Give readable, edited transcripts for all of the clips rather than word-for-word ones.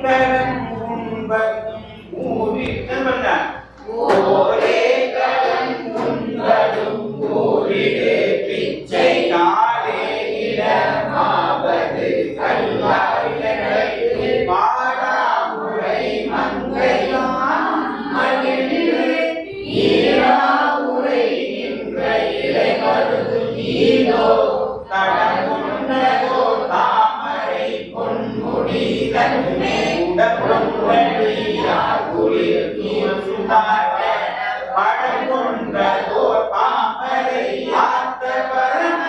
கரம் உண்பதும் ஓரே கரம் உண்பதும் ஊரிலே பிச்சை நாடே இடமாவது கல்லாயிலை பாடாமுறை மங்கையான் மகிழ்ந்து ஈராவுரை நின்ற இலை மருது ஈதோ கடமுண்டதோ தாமரை பொன்முடி தன்னை உடம்பொன்றியார் குளிர் சுதார படங்கொன்றதோ தாமரை ஆத்த பரம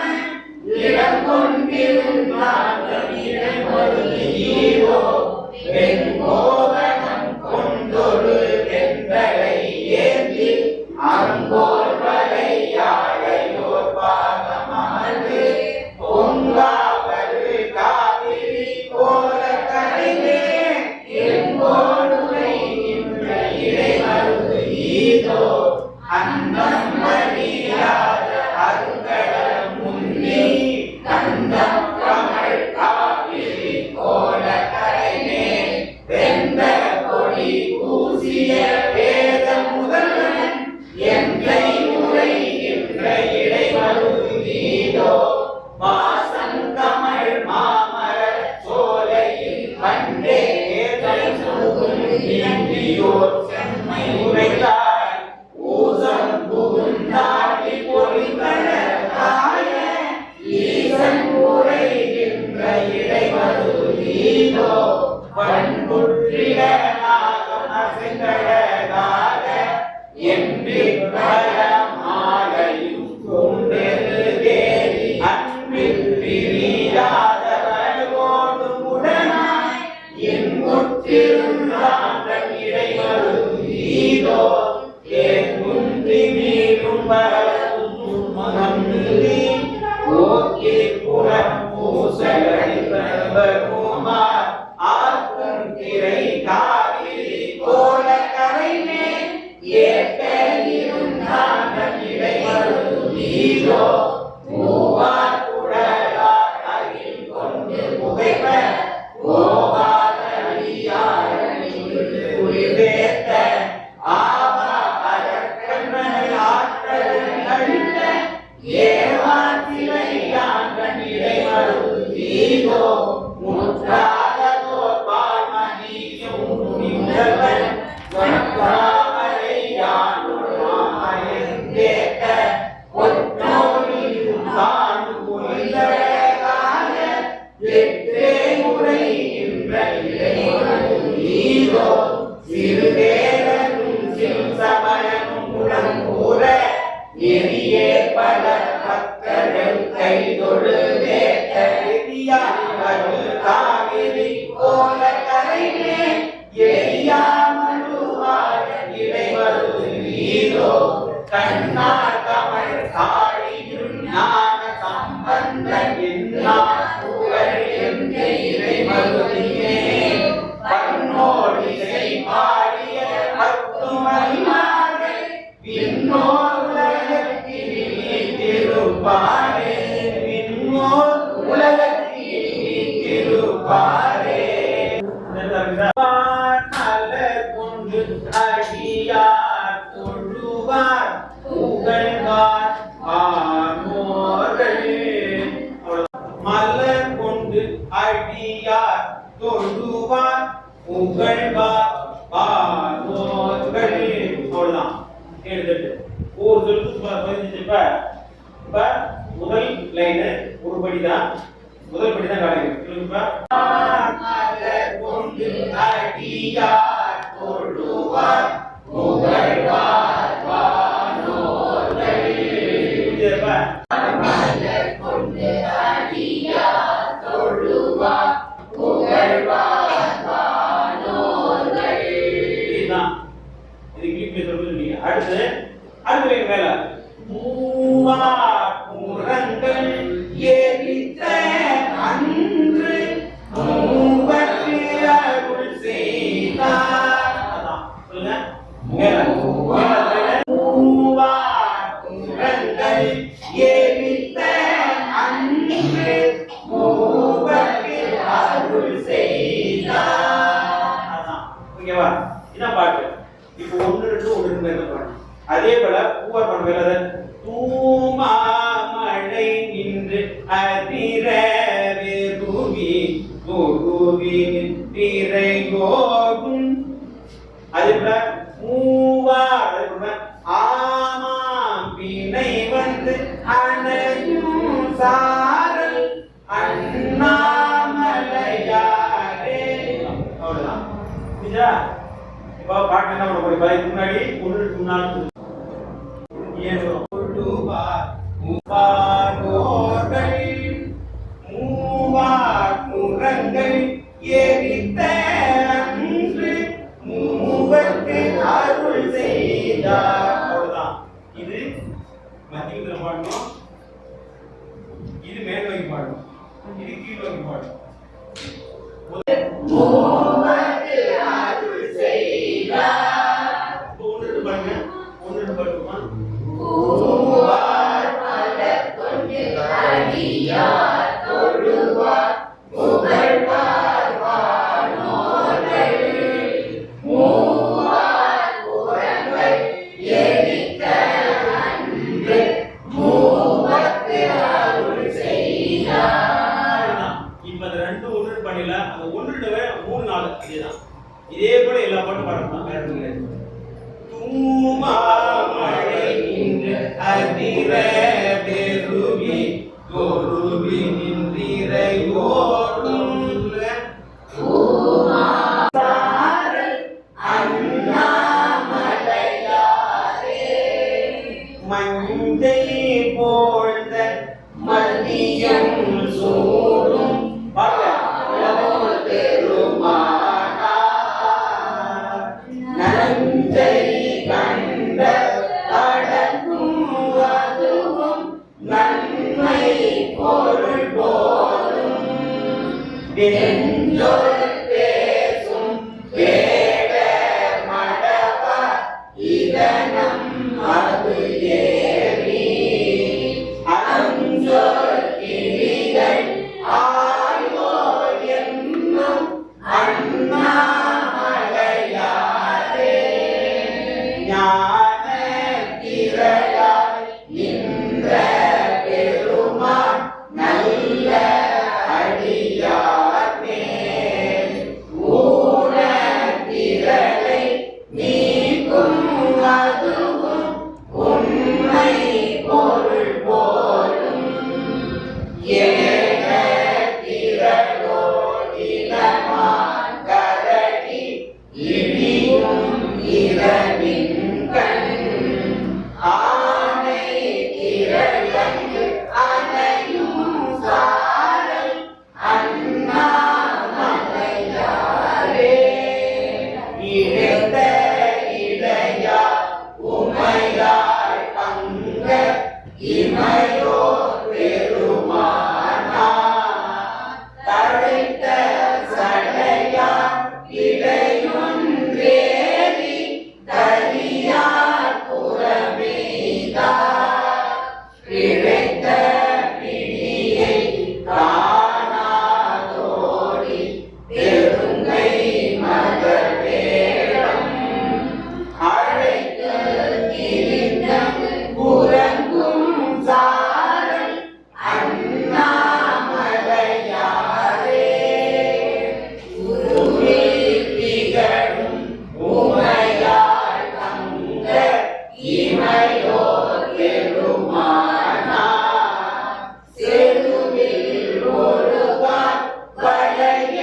இடம் கொண்டிருந்தான் இலை மருது ஈதோ வெண்கோவனம் கொண்டொரு வெண்தலை ஏந்தி அங்கோர் வரை யாழையோர் பாகமானது பொங்காவது காவிரி கோல கரைவே எங்கோடுரை நின்ற இலை மருது ஈதோ அன்னம் மணியாத அருங்கடல் முன்னி கந்தம் கமழ் காவிரி கோல கரைவே வெந்த கொடி பூசிய வேத முதல்வன் எந்தை உரைகின்ற இலை மருது ஈதோ வாசம் கமழ் மாமர சோலையில் கண்டே நீந்தியோர் செம்மை உரைத்தாய் ஊசம் புகுந்தாடி பொறிந்தன காய ஈசன் உரைகின்ற இலை மருது ஈதோ பண்புற்றிட நாகம் அசைந்தழகாக மாலையும் கொண்டெரு தேவி அன்பில் பிரியாதவனோடு உடனாய் என் முற்றிருந்தான் இலை மருது ஈதோ என் முன்றி மீண்டும் மகந்தி ஓக்கி புறம் பூசலடி பிரபகுமார் ஆக்கும் திரை காவிரி கோல கரைமே ஏற்க இருந்தான் இலை மருது ஈதோ மூவார் குடலார் அகில் கொண்டு புகைப்ப கோவாத அடியாரணி உயிர்வேத்த ஆவா அரக்கண்ணனை ஆற்றல் அழித்த ஏமாத்திரையான் இலை மருது ஈதோ முற்றாததோ பால்மணியும் முதல்வன் வனத்தாமரை யானுள் மாமயந்தேத்த ஒற்றோனில் தான் பொய்தழகாக எற்றே உரைகின்ற இலை மருது ஈதோ சிறுதேரனும் சிம்சமயனும் உடம்பூர எரியே பல பக்தர்கள் கைதொழுதேத்த எரியாவது காவிரி கோல கரைமே எரியாமலுவாய இலை மருது ஈதோ கண்ணார் கமழ் காழியும் ஞான சம்பந்தன் என்னார் புகழ் என்ற இலை மருதியே பன்னோடிசை பாடிய பத்து மணிமார்கள் விண்ணோர் உலகத்தில் திருப்பாரே விண்ணோர் உலகத்தில் திருப்பாரே மலர் கொண்டு அடியார் தொழுவார் புகழ்வார் ஆனோர்கள் மலர் கொண்டு அடியார் தொழுவார் புகழ்வார் ஆனோர்கள் அவ்வளவுதான் எழுதிட்டு ஒரு சொல்லுக்கு பதினஞ்சு. இப்ப முதல் லைன் ஒரு படிதான் முதல் படிதான் காட்டுங்க. கொண்டு அடியார் தொழுவார் புகழ்வார் வானோர்கள் கொண்டு அடியார் தொழுவார் புகழ்வார் வானோர்கள். இதுதான் இது கிளிப்ல சொல்லுங்க. அடுத்து மேல மூவார் புறங்கள் எரித்த அன்று மூவர்க்கு அருள் செய்தார் ஓகேவா? இதான் பாட்டு. இப்போ 1 2 1 2 என்ன பாட்டு. அதே போல பூவார் பண்ண வேற தூமா மழை நின்று அதிர வெறுவி குருவி திரையோடும். அதே போல மூவார் அதே போல ஆமாம் பிணை வந்து அணையும் சாரல் அண்ணாமலையாரே. அவ்வளவுதான். புரியுதா? இப்போ பாட்டு என்ன பண்ண போறீங்க? இதுக்கு முன்னாடி ஒன்றுக்கு முன்னாடி ஏன் மூவார் முரங்கள் எரித்த அன்று மூவர்க்கு அருள் செய்தார். அவ்வளவுதான். இது மத்தியத்துல பாடணும், இது மேல் நோக்கி பாடணும், இது கீழ் நோக்கி பாடணும். மூவர்க்கு அருள் செய்தார். ஒன்று பாருங்க, ஒன்று பாடுமா? மூவார் மலர் கொண்டு அடியார் தொழுவார் புகழ்வார் வானோர்கள். மூவார் புறங்கள் எரித்த அன்று மூவர்க்கு அருள் செய்தார். இப்ப அந்த 2 1 பண்ணல, அந்த 1 3 4 இதேதான். இதே போல எல்லா பாட்டும் பாடலாம். வேற ஒண்ணும் இல்லை. தூமா மழை நின்று அதிர பெருவி குருவி நின்றிரையோடும் சாரல் அண்ணாமலையாரே. மஞ்சை போழ்ந்த மதியம் சூடும் பெருமானார். நஞ்சை கண்ட அடக்கும் அதுவும் நன்மை பொருள் போலும். வெஞ்சொல் பேசும் வேட மடவ இதனம் அது ஏறி அஞ்சொல் கிளிகள் ஆயோ என்னும் அண்ணாமலையாரே. ஞான திரளாய் நின்ற பெருமான் நல்ல அடியார் மேல் ஊன திரளை நீக்கும் அதுவும் உண்மை பொருள் போலும். ஏன திரளோடினமான் கரடி இடியும் இரவின் கண் ஆனை திரளங்கு அணையும் சாரல் அண்ணாமலையாரே. இழைத்த இடையா உமையாய் பங்க இமையோ பெருமானார். தழைத்த சடையா இடையொன்றேறி தரியார் புறமெய்தார். இழைத்த பிடியை காணாதோடி பெருங்கை மகவேடம் அழைத்து திரிந்த உறங்கும் சாரல் அண்ணாமலையாரே. உருவில் திகழும் உமையாள் தங்க இமையோர் பெருமானார். செருவில் ஒருகால் வளைய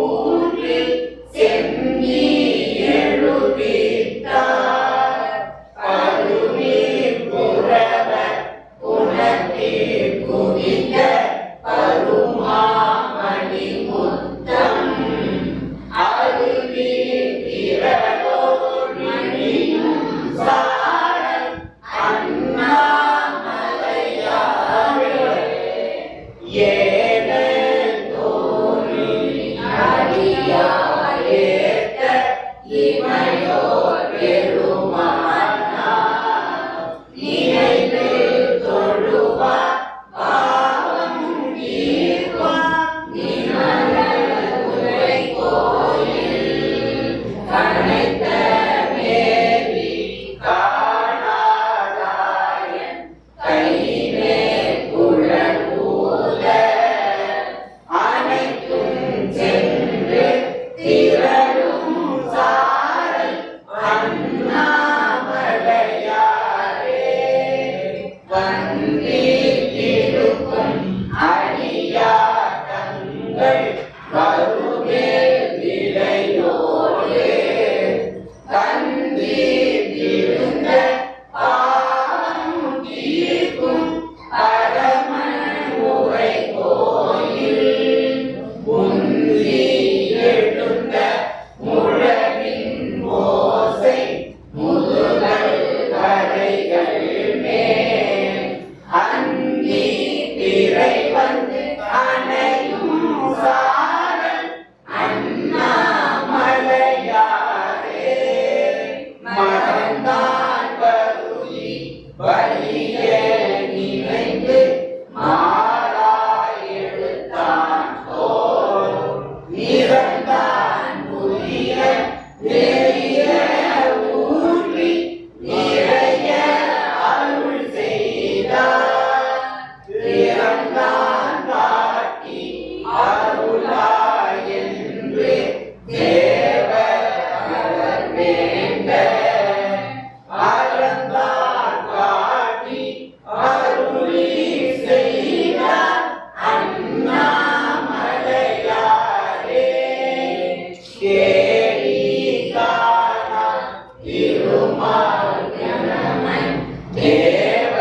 ஊன்றில் சென்னி எழுவித்தார். பருநீர் புரவ புனத்தில் குதித்த பருமாமணி முத்தம் அருவி திரளோடியும் சாரல் அண்ணாமலையாரே. ஏன தோழி அடியார் ஏத்த இமையோர் பெருமானார். நினைந்து தொழுவார் பாவம் தீர்ப்பார் நிமல உரை கோயில். கனைத்த மேவி காணாதாயன் கையிலே குழல் ஊத அனைத்தும் சென்று திரளும் சாரல் அண்ணாமலையாரே வந்தி இருக்கும் அடியா தங்கள் வருவே விளையோடு கந்தி இருந்த பாவம் தீர்க்கும் பரமன் உரை கோயில் முந்தி எழுந்த முழவின் ஓசை முதுகல் வரைகள் மேல் அந்தி திரை வந்து அணையும் சாரல் அண்ணாமலையாரே மறந்தான் கருதி வலிய நினைந்து மாறாய் எடுத்தான் தோல் நிறந்தான் புதிய நெறிய ஊன்றி நிறைய அருள் செய்தார் திறந்தான் காட்டி அருளாய் என்று தேவர் அவர் வேண்ட அறந்தான் காட்டி அருளி செய்தார் அண்ணாமலையாரே கேலி காணா திருமால் கணமன் தேவ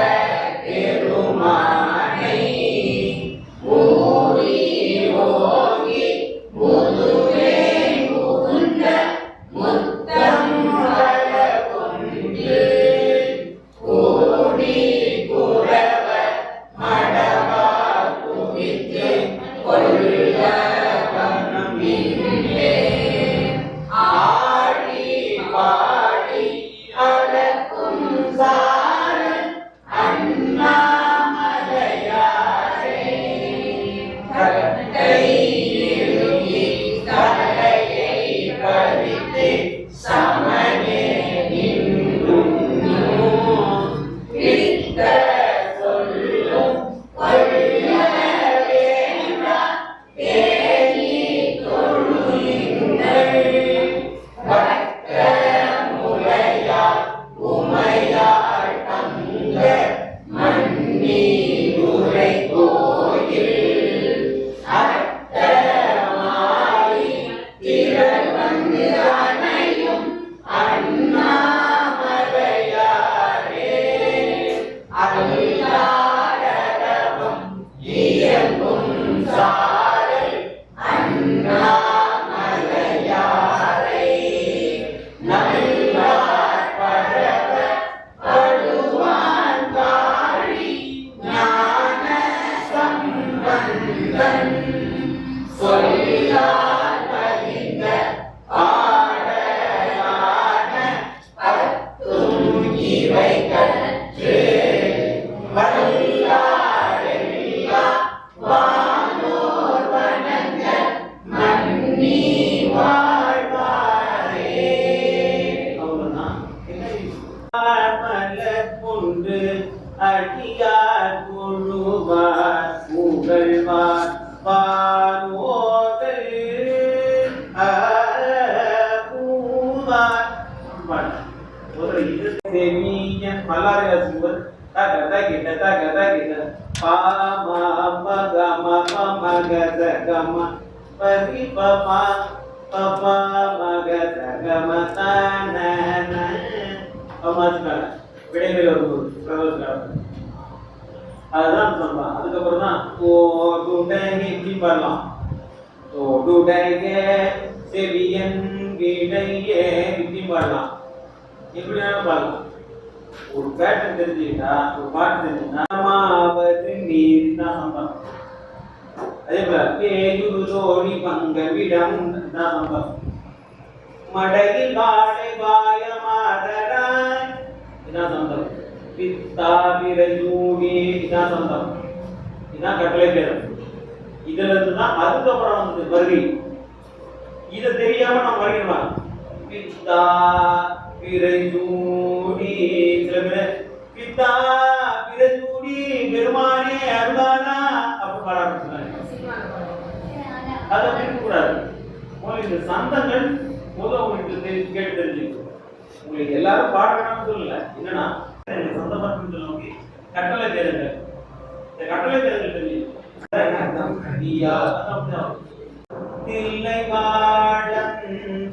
பெருமானை மூடி ஓங்கி முதுவே புகுந்த முத்தம் வர கொண்டு கூடி குரவ மடவா குவித்து கொள்ள கண்ணிலே ஆடி பாடி அடக்கும் சாரல் அண்ணாமலையாரே கட்டை இறுகி தலையை பறித்து சமனே நின்றும் பிடித்த சொல்லும் கொள்ள வேண்டா தேனி தொழுங்கள் வட்ட முலையார் உமையாள் தங்க மன்னி உரை கோயில் அட்ட மாறி திரள் வந்து அணையும் அண்ணாமலையாரே அல்லாடரவம் இயங்கும் சாரல் அண்ணாமலையாரை நல்லார் பரவ படுவான் காழி ஞான சம்பந்தன் சொல்லால் பதிந்த ஆடலான பத்தும் இவை கற்று வல்லாரெல்லாம் வானோர் வணங்க மன்னி வாழ்வாரே. அவ்வளவுதான். மலர் கொண்டு அடியார் கொழுவார் புகழ்வார் வானோர்கள் பூவார் ஒரு இது செவிய மல்லாரை சிவர் தகத கிட்ட தகத கிட்ட பாமா மகம மகத கம பரி பமா பமா மகத கம தன அம்மாஸ்கார விடைகள் ஒரு பிரபலக்காரர் அதுதான் சொல்லலாம். அதுக்கப்புறம் தான் ஓடுடைய இப்படி பாடலாம். ஓடுடைய செவியன் விடையே இப்படி பாடலாம். எப்படி வேணாலும் பாடலாம். ஒரு பேட்டர்ன் தெரிஞ்சுக்கிட்டா ஒரு பாட்டு தெரிஞ்சுக்கிட்டா மாவது நீர் தான் சம்பளம். அதே போல பேயுரு தோழி பங்க விடம் தான் சம்பளம். மடையில் வாடை வாய மாதராய் இதான் சம்பளம். பித்தாபிரயூடி இதான் சம்பளம். இதான் கட்டளை பேரம். இதுல இருந்து தான் அதுக்கப்புறம் வந்து வருகை. இதை தெரியாம நம்ம வருகிறோம். பித்தா பிரஜூடி பித்தா பிரஜூடி பெருமானே அருளானா அப்படி பாட ஆரம்பிச்சாங்க. அதை பிரிக்கக்கூடாது. உங்களுக்கு இந்த சந்தங்கள் முதல் உங்களுக்கு கேட்டு தெரிஞ்சுக்கணும். உங்களுக்கு எல்லாரும் பாட வேணாம்னு சொல்லல, என்னன்னா சொந்த மட்டும் நோக்கி கட்டளை தேர்தல் இந்த கட்டளை தேர்தல் தெரிஞ்சுக்கணும். தில்லை வாழந்தனதும்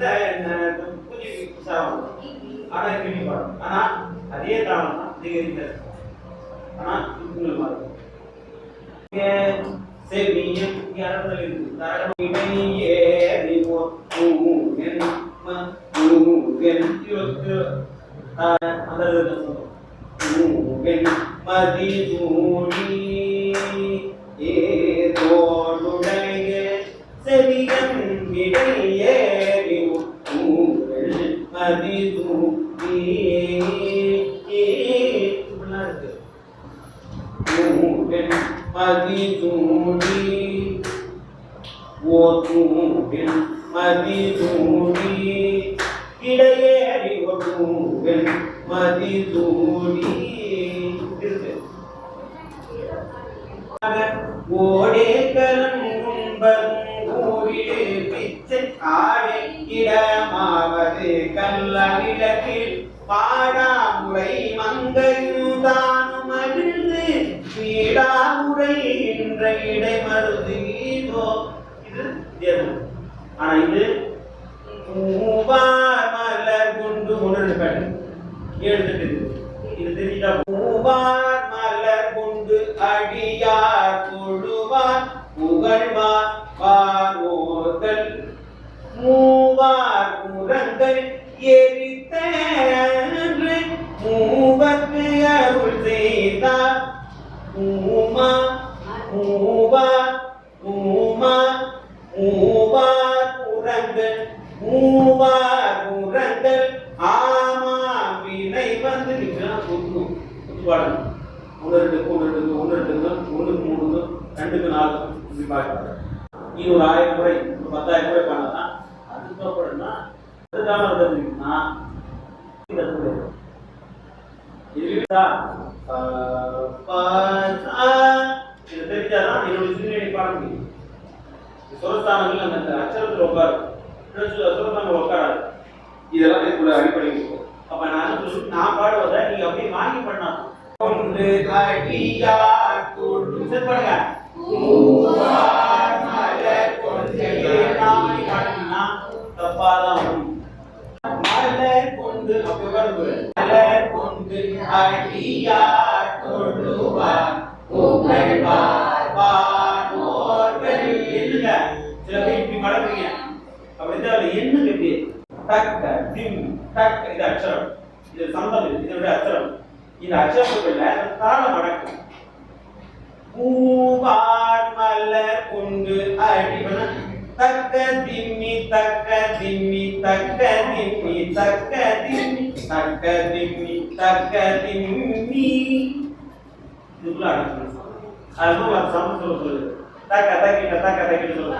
ஆனா கேள்வி பாடம். ஆனா அதே தாளம் தான் திகரித்தது. ஆனா உங்களுக்கு மாறும். செவியம் யாரதல் இருக்கு தரணியே அறிவோ ஊன் ஊன் யோத்து அந்த ஊன் மதி ஊனி ஏதோடுடைய செவியம் இடையே அறிவோ ஊன் மதி ஊனி இப்படிலாம் இருக்கு. மதிதூடி ஓதூவில் மதிதூடி இடையேறி ஒதூவில் மதிதூடி ஓடே கலங்கும்பரும் ஊரிலே பிச்சை ஆடை இடமாவது கல்லவிடத்தில் பாடாமுறை மங்கையும் தானும் அழிந்து பீடாமுறை என்ற இடை மருதீதோ. இது தேர்வு. ஆனா இது மூவார் மலர் கொண்டு ஒன்று பாட்டு எழுதிட்டு இது தெரிஞ்சா மூவார் மலர் கொண்டு அடியார் தொழுவார் புகழ்வார் வாரோர்கள் மூவார் புறங்கள் எரித்த மூவர்க்கு அருள் செய்தார் மூமா மூவா மூமா மூவார் புறங்கள் மூவார் புறங்கள் ஆமா வினை வந்து நிற்கலாம். ஒத்துக்கும் பாடணும். ஒன்று ரெண்டுக்கு ஒன்று ரெண்டுக்கு ஒன்று ரெண்டுக்கு ஒன்றுக்கு மூணுக்கு ரெண்டுக்கு நாலு இப்படி பார்க்க இது ஒரு 1000 முறை 10,000 முறை பண்ணலாம். அதுக்கப்புறம்னா அதுக்காக இருந்ததுன்னா இது தெரிஞ்சாதான் என்னுடைய சிந்தனை பாட முடியும். சுரஸ்தானங்கள் அந்த அச்சரத்தில் உட்காரும், சுரஸ்தானங்கள் உட்காராது. இதெல்லாம் இதுக்குள்ள அடிப்படை இருக்கும். அப்ப நான் பாடுவதை நீங்க அப்படியே வாங்கி பண்ணலாம். ஒன்று அடியார் தொழு பாடுங்க. தப்பாதான் வரும். மலர் கொண்டு மலர் கொண்டு அடியார் தொழுவார் புகழ்வார் வானோர்கள். என்னங்க சில பேர் இப்படி மடக்குறீங்க. அப்படி அதுல என்னங்க எப்படி தக்க திம் தக்க இது அக்ஷரம், இது சந்தம், இதனுடைய அக்ஷரம். இந்த அக்ஷரத்துக்குள்ள தாளம் அடக்கும். பூவார் மலர் கொண்டு அடிவன தக்க திம்மி தக்க திம்மி தக்க திம்மி தக்க திம்மி தக்க திம்மி தக்க திம்மி இதுக்குள்ள அடக்கணும். அதுவும் சமம் சொல்லுது. தக்க தக்கிட்ட தக்க தக்கிட்ட சொல்லுது.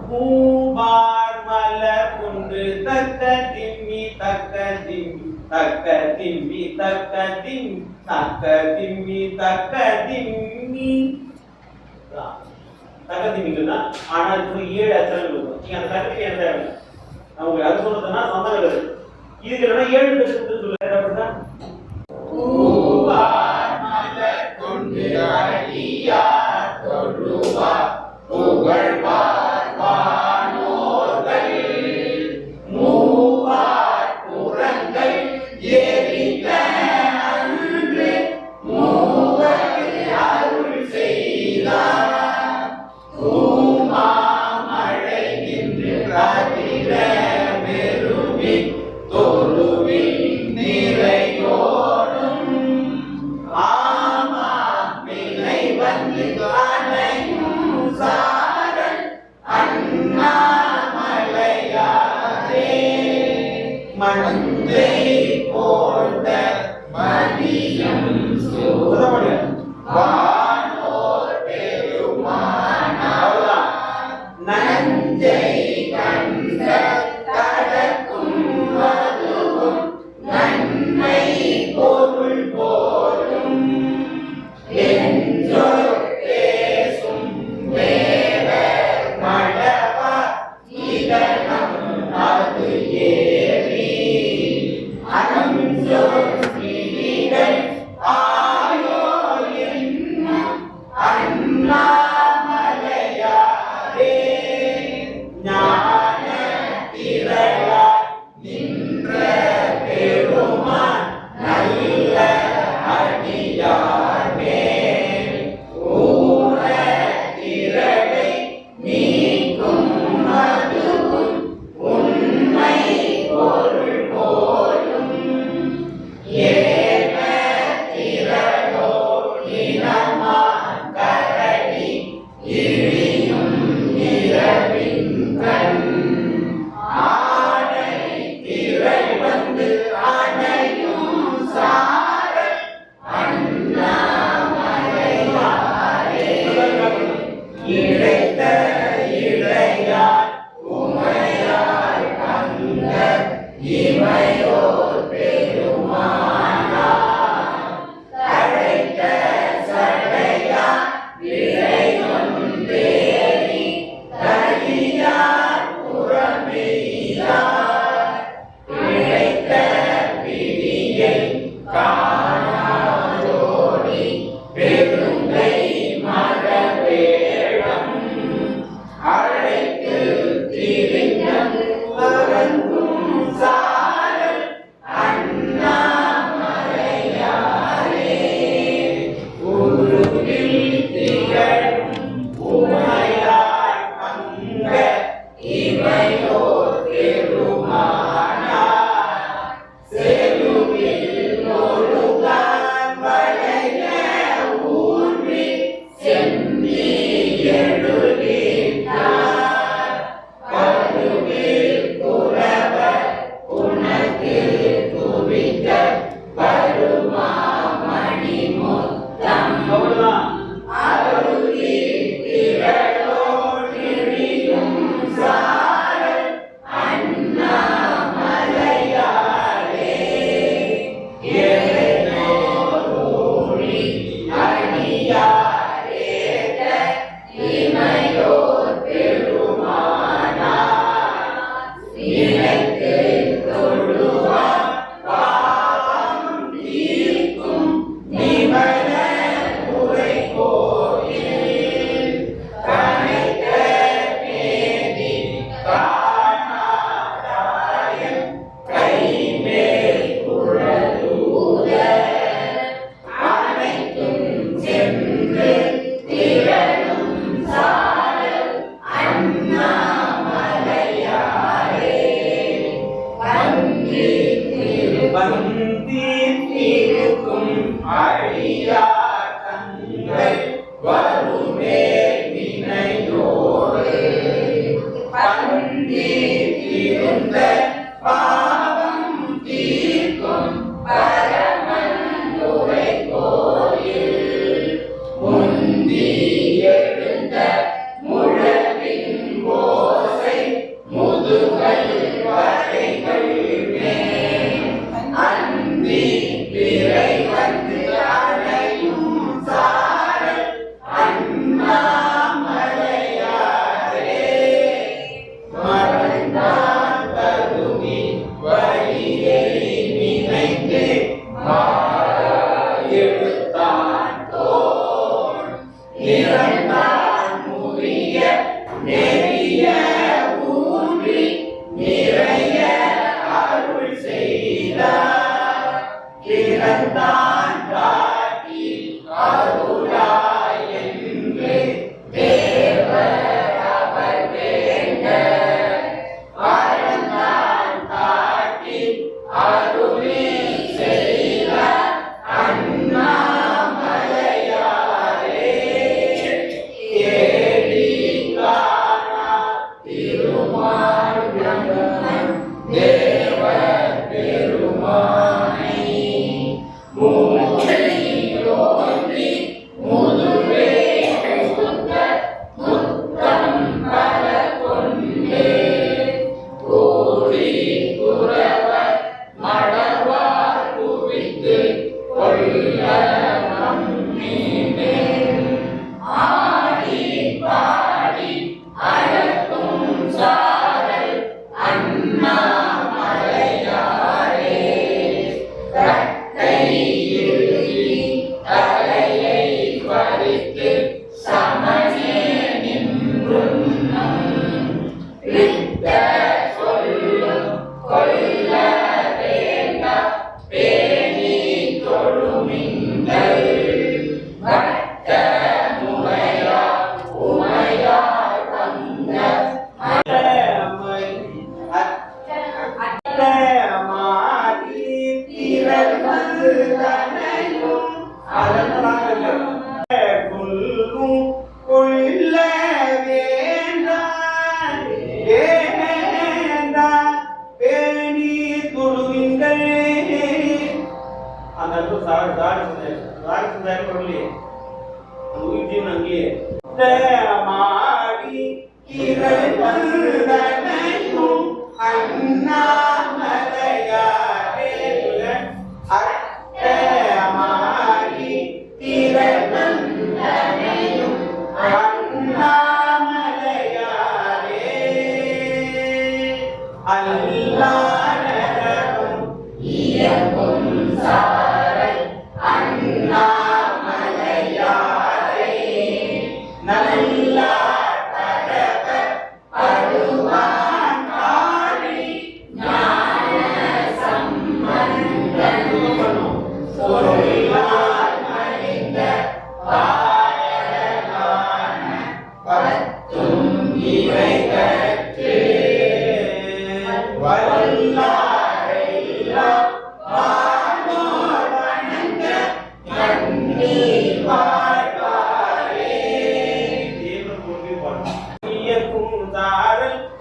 பூவார் மலர் கொண்டு தக்க திம்மி தக்க திம்மி தக்க திம்மி தக்க திம்மி தக்க திம்மி தக்க திம்மி தக்கத்திமிங்கன்னா. ஆனா இதுக்கு 7 அச்சரங்கள் இருக்கும். நீங்க அந்த தக்கத்துக்கு என்ன தேவை? நமக்கு அது சொன்னதுன்னா சொந்தங்கள் இருக்கு. இதுக்கு என்னன்னா 7 தக்கத்துக்கு சொல்லுங்க. அப்படிதான் பூவார் மலர் கொண்டு அடியார் தொழுவார் புகழ்வார் வானோர்கள் மூவார் புறங்கள் எரித்த அன்று மூவர்க்கு அருள் செய்தார். மழை நின்று அதிர வெறுவி தொழுவில் நிறையோடும் ஆமா வினை வந்து அணையும் சாரல் அண்ணாமலையாரே மஞ்சை போட்ட மதியம் வானோர் பெருமானா நஞ்சை கண்ட கடல்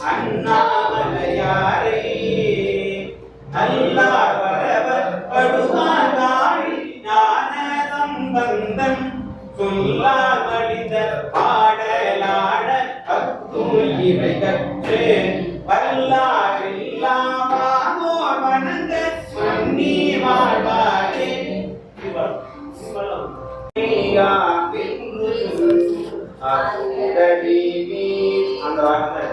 அண்ணா தூயிரை கற்று வல்லாரில்லாமோ வணங்க மன்னி வாழ்வாரே அந்த வார்த்தை